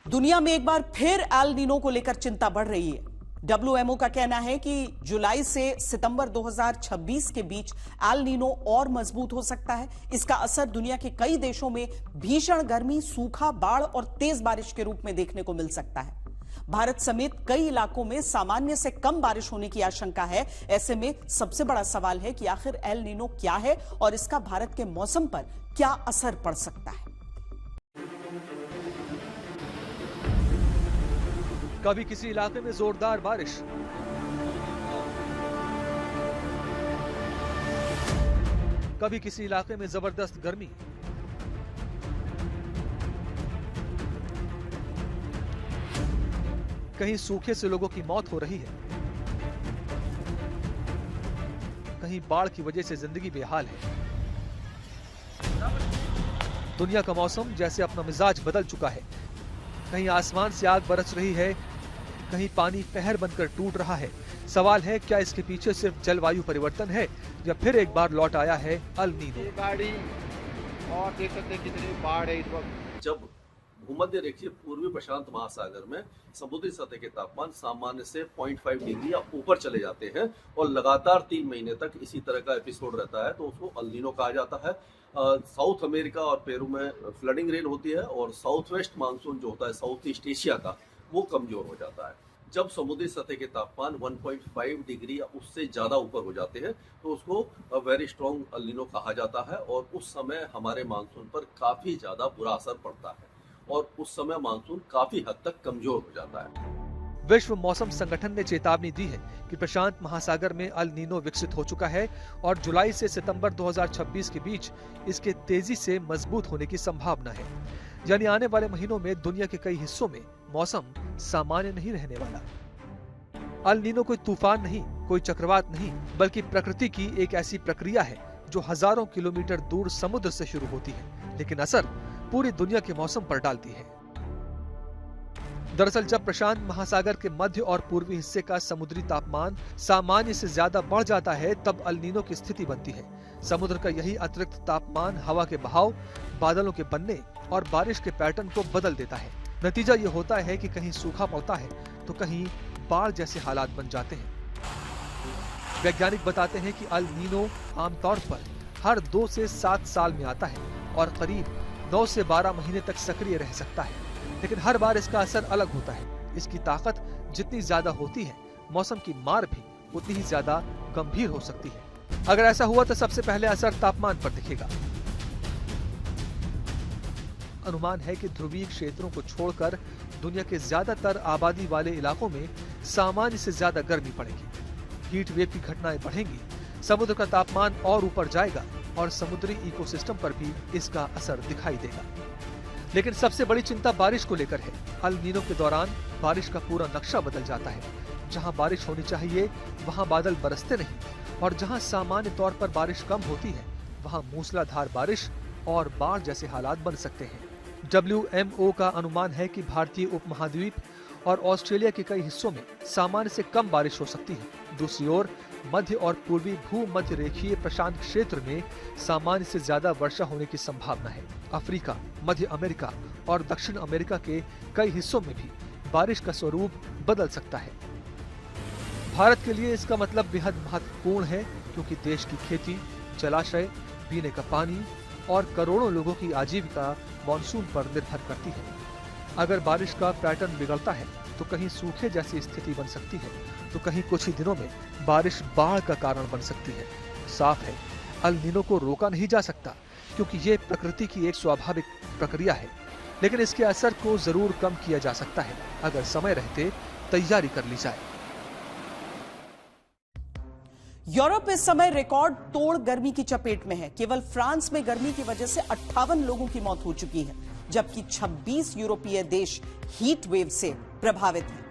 दुनिया में एक बार फिर एल नीनो को लेकर चिंता बढ़ रही है। डब्ल्यूएमओ का कहना है कि जुलाई से सितंबर 2026 के बीच एल नीनो और मजबूत हो सकता है। इसका असर दुनिया के कई देशों में भीषण गर्मी, सूखा, बाढ़ और तेज बारिश के रूप में देखने को मिल सकता है। भारत समेत कई इलाकों में सामान्य से कम बारिश होने की आशंका है। ऐसे में सबसे बड़ा सवाल है कि आखिर एल नीनो क्या है और इसका भारत के मौसम पर क्या असर पड़ सकता है। कभी किसी इलाके में जोरदार बारिश, कभी किसी इलाके में जबरदस्त गर्मी, कहीं सूखे से लोगों की मौत हो रही है, कहीं बाढ़ की वजह से जिंदगी बेहाल है। दुनिया का मौसम जैसे अपना मिजाज बदल चुका है। कहीं आसमान से आग बरस रही है, कहीं पानी कहर बनकर टूट रहा है। सवाल है, क्या इसके पीछे सिर्फ जलवायु परिवर्तन है या फिर एक बार लौट आया है एल नीनो? गाड़ी और देख सकते हैं कितनी बाढ़ है इस वक्त। जब भूमध्य रेखीय पूर्वी प्रशांत महासागर में समुद्री सतह के तापमान सामान्य से 0.5 डिग्री या ऊपर चले जाते हैं और लगातार 3 महीने तक इसी तरह का एपिसोड रहता है, तो उसको एल नीनो कहा जाता है। साउथ अमेरिका और पेरू में फ्लडिंग रेन होती है और साउथ वेस्ट मानसून जो होता है साउथ ईस्ट एशिया का, वो कमजोर हो जाता है। जब समुद्री सतह के तापमान 1.5 डिग्री या उससे ज्यादा ऊपर हो जाते हैं तो उसको वेरी स्ट्रॉन्ग एल नीनो कहा जाता है और उस समय हमारे मानसून पर काफी ज्यादा बुरा असर पड़ता है और उस समय मानसून काफी हद तक कमजोर हो जाता है। विश्व मौसम संगठन ने चेतावनी दी है कि प्रशांत महासागर में एल नीनो विकसित हो चुका है और जुलाई से सितंबर 2026 के बीच इसके तेजी से मजबूत होने की संभावना है। यानी आने वाले महीनों में दुनिया के कई हिस्सों में मौसम सामान्य नहीं रहने वाला। एल नीनो कोई तूफान नहीं, कोई चक्रवात नहीं, बल्कि प्रकृति की एक ऐसी प्रक्रिया है जो हजारों किलोमीटर दूर समुद्र से शुरू होती है, लेकिन असर पूरी दुनिया के मौसम पर डालती है। दरअसल जब प्रशांत महासागर के मध्य और पूर्वी हिस्से का समुद्री तापमान सामान्य से ज्यादा बढ़ जाता है, तब एल नीनो की स्थिति बनती है। समुद्र का यही अतिरिक्त तापमान हवा के बहाव, बादलों के बनने और बारिश के पैटर्न को बदल देता है। नतीजा ये होता है कि कहीं सूखा पड़ता है तो कहीं बाढ़ जैसे हालात बन जाते हैं। वैज्ञानिक बताते हैं कि एल नीनो आमतौर पर हर 2 से 7 साल में आता है और करीब 9 से 12 महीने तक सक्रिय रह सकता है, लेकिन हर बार इसका असर अलग होता है। इसकी ताकत जितनी ज्यादा होती है, मौसम की मार भी उतनी ही ज्यादा गंभीर हो सकती है। अगर ऐसा हुआ तो सबसे पहले असर तापमान पर दिखेगा। अनुमान है कि ध्रुवीय क्षेत्रों को छोड़कर दुनिया के ज्यादातर आबादी वाले इलाकों में सामान्य से ज्यादा गर्मी पड़ेगी। हीट वेव की घटनाएं बढ़ेंगी, समुद्र का तापमान और ऊपर जाएगा और समुद्री इकोसिस्टम पर भी इसका असर दिखाई देगा। लेकिन सबसे बड़ी चिंता बारिश को लेकर है। एल नीनो के दौरान बारिश का पूरा नक्शा बदल जाता है। जहां बारिश होनी चाहिए वहां बादल बरसते नहीं और जहां सामान्य तौर पर बारिश कम होती है वहां मूसलाधार बारिश और बाढ़ जैसे हालात बन सकते हैं। डब्ल्यूएमओ का अनुमान है कि भारतीय उपमहाद्वीप और ऑस्ट्रेलिया के कई हिस्सों में सामान्य से कम बारिश हो सकती है। दूसरी ओर मध्य और पूर्वी भूमध्य रेखीय प्रशांत क्षेत्र में सामान्य से ज्यादा वर्षा होने की संभावना है। अफ्रीका, मध्य अमेरिका और दक्षिण अमेरिका के कई हिस्सों में भी बारिश का स्वरूप बदल सकता है। भारत के लिए इसका मतलब बेहद महत्वपूर्ण है, क्योंकि देश की खेती, जलाशय, पीने का पानी और करोड़ों लोगों की आजीविका मानसून पर निर्भर करती है। अगर बारिश का पैटर्न बिगड़ता है तो कहीं सूखे जैसी स्थिति बन सकती है, तो कहीं कुछ ही दिनों में बारिश बाढ़ का कारण बन सकती है। साफ है, एल नीनो को रोका नहीं जा सकता, क्योंकि ये प्रकृति की एक स्वाभाविक प्रक्रिया है, लेकिन इसके असर को जरूर कम किया जा सकता है अगर समय रहते तैयारी कर ली जाए। यूरोप इस समय रिकॉर्ड तोड़ गर्मी की चपेट में है। केवल फ्रांस में गर्मी की वजह से 58 लोगों की मौत हो चुकी है, जबकि 26 यूरोपीय देश हीट वेव से प्रभावित हैं।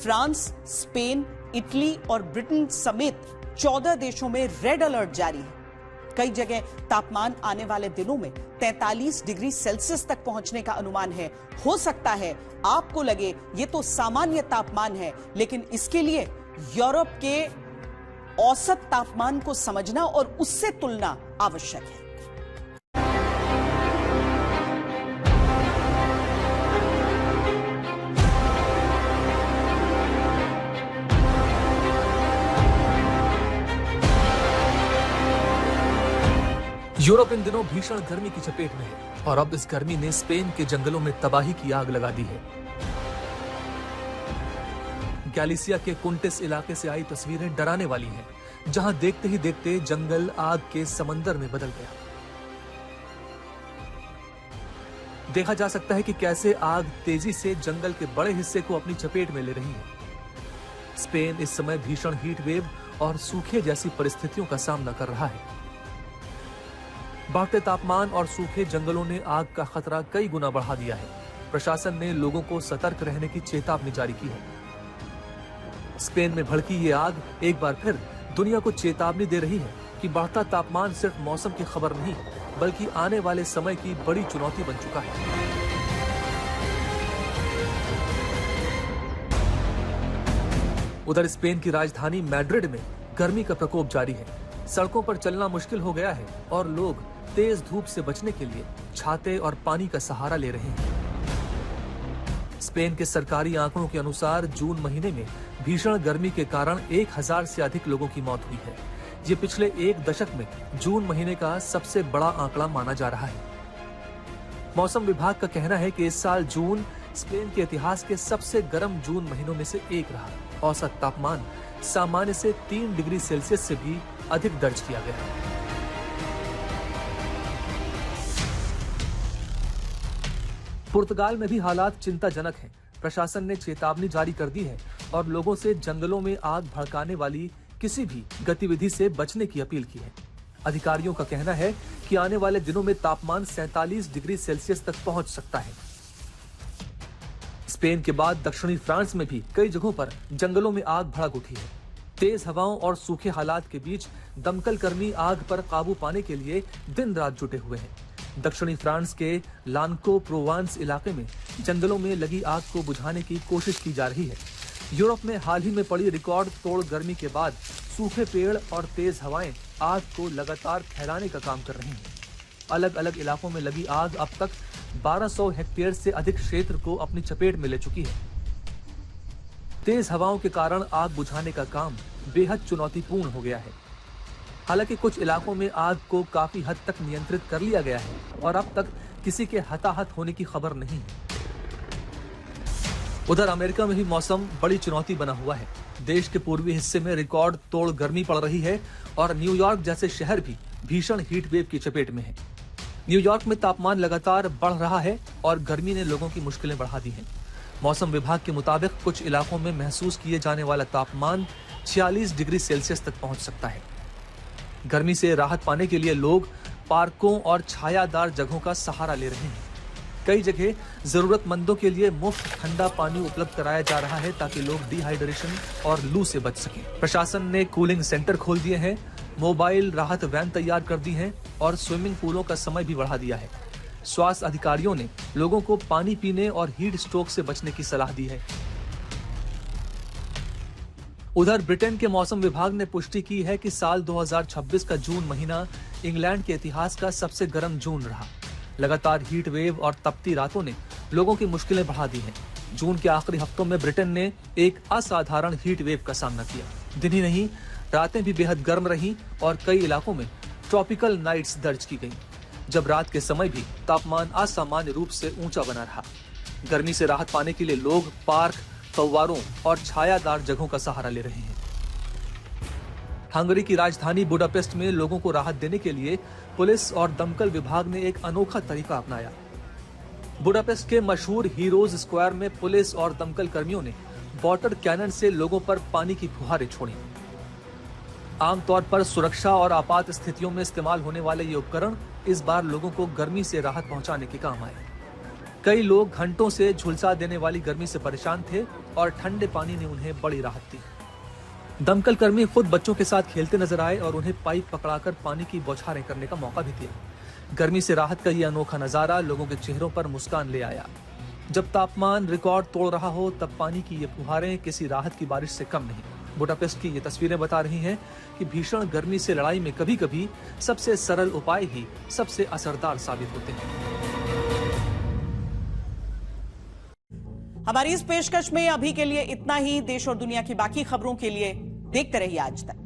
फ्रांस, स्पेन, इटली और ब्रिटेन समेत 14 देशों में रेड अलर्ट जारी है। कई जगह तापमान आने वाले दिनों में 43 डिग्री सेल्सियस तक पहुंचने का अनुमान है। हो सकता है आपको लगे ये तो सामान्य तापमान है, लेकिन इसके लिए यूरोप के औसत तापमान को समझना और उससे तुलना आवश्यक है। यूरोप इन दिनों भीषण गर्मी की चपेट में है और अब इस गर्मी ने स्पेन के जंगलों में तबाही की आग लगा दी है। गैलिसिया के कुंटिस इलाके से आई तस्वीरें डराने वाली हैं, जहां देखते ही देखते जंगल आग के समंदर में बदल गया। देखा जा सकता है कि कैसे आग तेजी से जंगल के बड़े हिस्से को अपनी चपेट में ले रही है। स्पेन इस समय भीषण हीट वेव और सूखे जैसी परिस्थितियों का सामना कर रहा है। बढ़ते तापमान और सूखे जंगलों ने आग का खतरा कई गुना बढ़ा दिया है। प्रशासन ने लोगों को सतर्क रहने की चेतावनी जारी की है। स्पेन में भड़की ये आग एक बार फिर दुनिया को चेतावनी दे रही है कि बढ़ता तापमान सिर्फ मौसम की खबर नहीं, बल्कि आने वाले समय की बड़ी चुनौती बन चुका है। उधर स्पेन की राजधानी मैड्रिड में गर्मी का प्रकोप जारी है। सड़कों पर चलना मुश्किल हो गया है और लोग तेज धूप से बचने के लिए छाते और पानी का सहारा ले रहे हैं। स्पेन के सरकारी आंकड़ों के अनुसार जून महीने में भीषण गर्मी के कारण 1000 से अधिक लोगों की मौत हुई है। ये पिछले एक दशक में जून महीने का सबसे बड़ा आंकड़ा माना जा रहा है। मौसम विभाग का कहना है कि इस साल जून स्पेन के इतिहास के सबसे गर्म जून महीनों में से एक रहा। औसत तापमान सामान्य से 3 डिग्री सेल्सियस से भी अधिक दर्ज किया गया। पुर्तगाल में भी हालात चिंताजनक हैं। प्रशासन ने चेतावनी जारी कर दी है और लोगों से जंगलों में आग भड़काने वाली किसी भी गतिविधि से बचने की अपील की है। अधिकारियों का कहना है कि आने वाले दिनों में तापमान 47 डिग्री सेल्सियस तक पहुंच सकता है। स्पेन के बाद दक्षिणी फ्रांस में भी कई जगहों पर जंगलों में आग भड़क उठी है। तेज हवाओं और सूखे हालात के बीच दमकल कर्मी आग पर काबू पाने के लिए दिन रात जुटे हुए हैं। दक्षिणी फ्रांस के लानको प्रोवांस इलाके में जंगलों में लगी आग को बुझाने की कोशिश की जा रही है। यूरोप में हाल ही में पड़ी रिकॉर्ड तोड़ गर्मी के बाद सूखे पेड़ और तेज हवाएं आग को लगातार फैलाने का काम कर रही हैं। अलग अलग इलाकों में लगी आग अब तक 1200 हेक्टेयर से अधिक क्षेत्र को अपनी चपेट में ले चुकी है। तेज हवाओं के कारण आग बुझाने का काम बेहद चुनौतीपूर्ण हो गया है। हालांकि कुछ इलाकों में आग को काफी हद तक नियंत्रित कर लिया गया है और अब तक किसी के हताहत होने की खबर नहीं है। उधर अमेरिका में भी मौसम बड़ी चुनौती बना हुआ है। देश के पूर्वी हिस्से में रिकॉर्ड तोड़ गर्मी पड़ रही है और न्यूयॉर्क जैसे शहर भी भीषण हीट वेव की चपेट में है। न्यूयॉर्क में तापमान लगातार बढ़ रहा है और गर्मी ने लोगों की मुश्किलें बढ़ा दी हैं। मौसम विभाग के मुताबिक कुछ इलाकों में महसूस किए जाने वाला तापमान 46 डिग्री सेल्सियस तक पहुंच सकता है। गर्मी से राहत पाने के लिए लोग पार्कों और छायादार जगहों का सहारा ले रहे हैं। कई जगह जरूरतमंदों के लिए मुफ्त ठंडा पानी उपलब्ध कराया जा रहा है ताकि लोग डिहाइड्रेशन और लू से बच सकें। प्रशासन ने कूलिंग सेंटर खोल दिए हैं, मोबाइल राहत वैन तैयार कर दी हैं और स्विमिंग पूलों का समय भी बढ़ा दिया है। स्वास्थ्य अधिकारियों ने लोगों को पानी पीने और हीट स्ट्रोक से बचने की सलाह दी है। उधर ब्रिटेन के मौसम विभाग ने पुष्टि की है कि साल 2026 का जून महीना इंग्लैंड के इतिहास का सबसे गर्म जून रहा। लगातार हीट वेव और तपती रातों ने लोगों की मुश्किलें बढ़ा दी हैं। जून के आखिरी हफ्तों में ब्रिटेन ने एक असाधारण हीट वेव का सामना किया। दिन ही नहीं, रातें भी बेहद गर्म रहीं और कई इलाकों में ट्रॉपिकल नाइट्स दर्ज की गईं, जब रात के समय भी तापमान असामान्य रूप से ऊंचा बना रहा। गर्मी से राहत पाने के लिए लोग पार्क, फव्वारों और छायादार जगहों का सहारा ले रहे हैं। हंगरी की राजधानी बुडापेस्ट में लोगों को राहत देने के लिए पुलिस और दमकल विभाग ने एक अनोखा तरीका अपनाया। बुडापेस्ट के मशहूर हीरोज स्क्वायर में पुलिस और दमकल कर्मियों ने वाटर कैनन से लोगों पर पानी की फुहारें छोड़ी। आमतौर पर सुरक्षा और आपात स्थितियों में इस्तेमाल होने वाले ये उपकरण इस बार लोगों को गर्मी से राहत पहुंचाने के काम आए। कई लोग घंटों से झुलसा देने वाली गर्मी से परेशान थे और ठंडे पानी ने उन्हें बड़ी राहत दी। दमकल कर्मी खुद बच्चों के साथ खेलते नजर आए और उन्हें पाइप पकड़ाकर पानी की बौछारें करने का मौका भी दिया। गर्मी से राहत का ये अनोखा नजारा लोगों के चेहरों पर मुस्कान ले आया। जब तापमान रिकॉर्ड तोड़ रहा हो तब पानी की ये फुहारें किसी राहत की बारिश से कम नहीं। बुडापेस्ट की ये तस्वीरें बता रही हैं कि भीषण गर्मी से लड़ाई में कभी कभी सबसे सरल उपाय ही सबसे असरदार साबित होते हैं। हमारी इस पेशकश में अभी के लिए इतना ही। देश और दुनिया की बाकी खबरों के लिए देखते रहिए आज तक।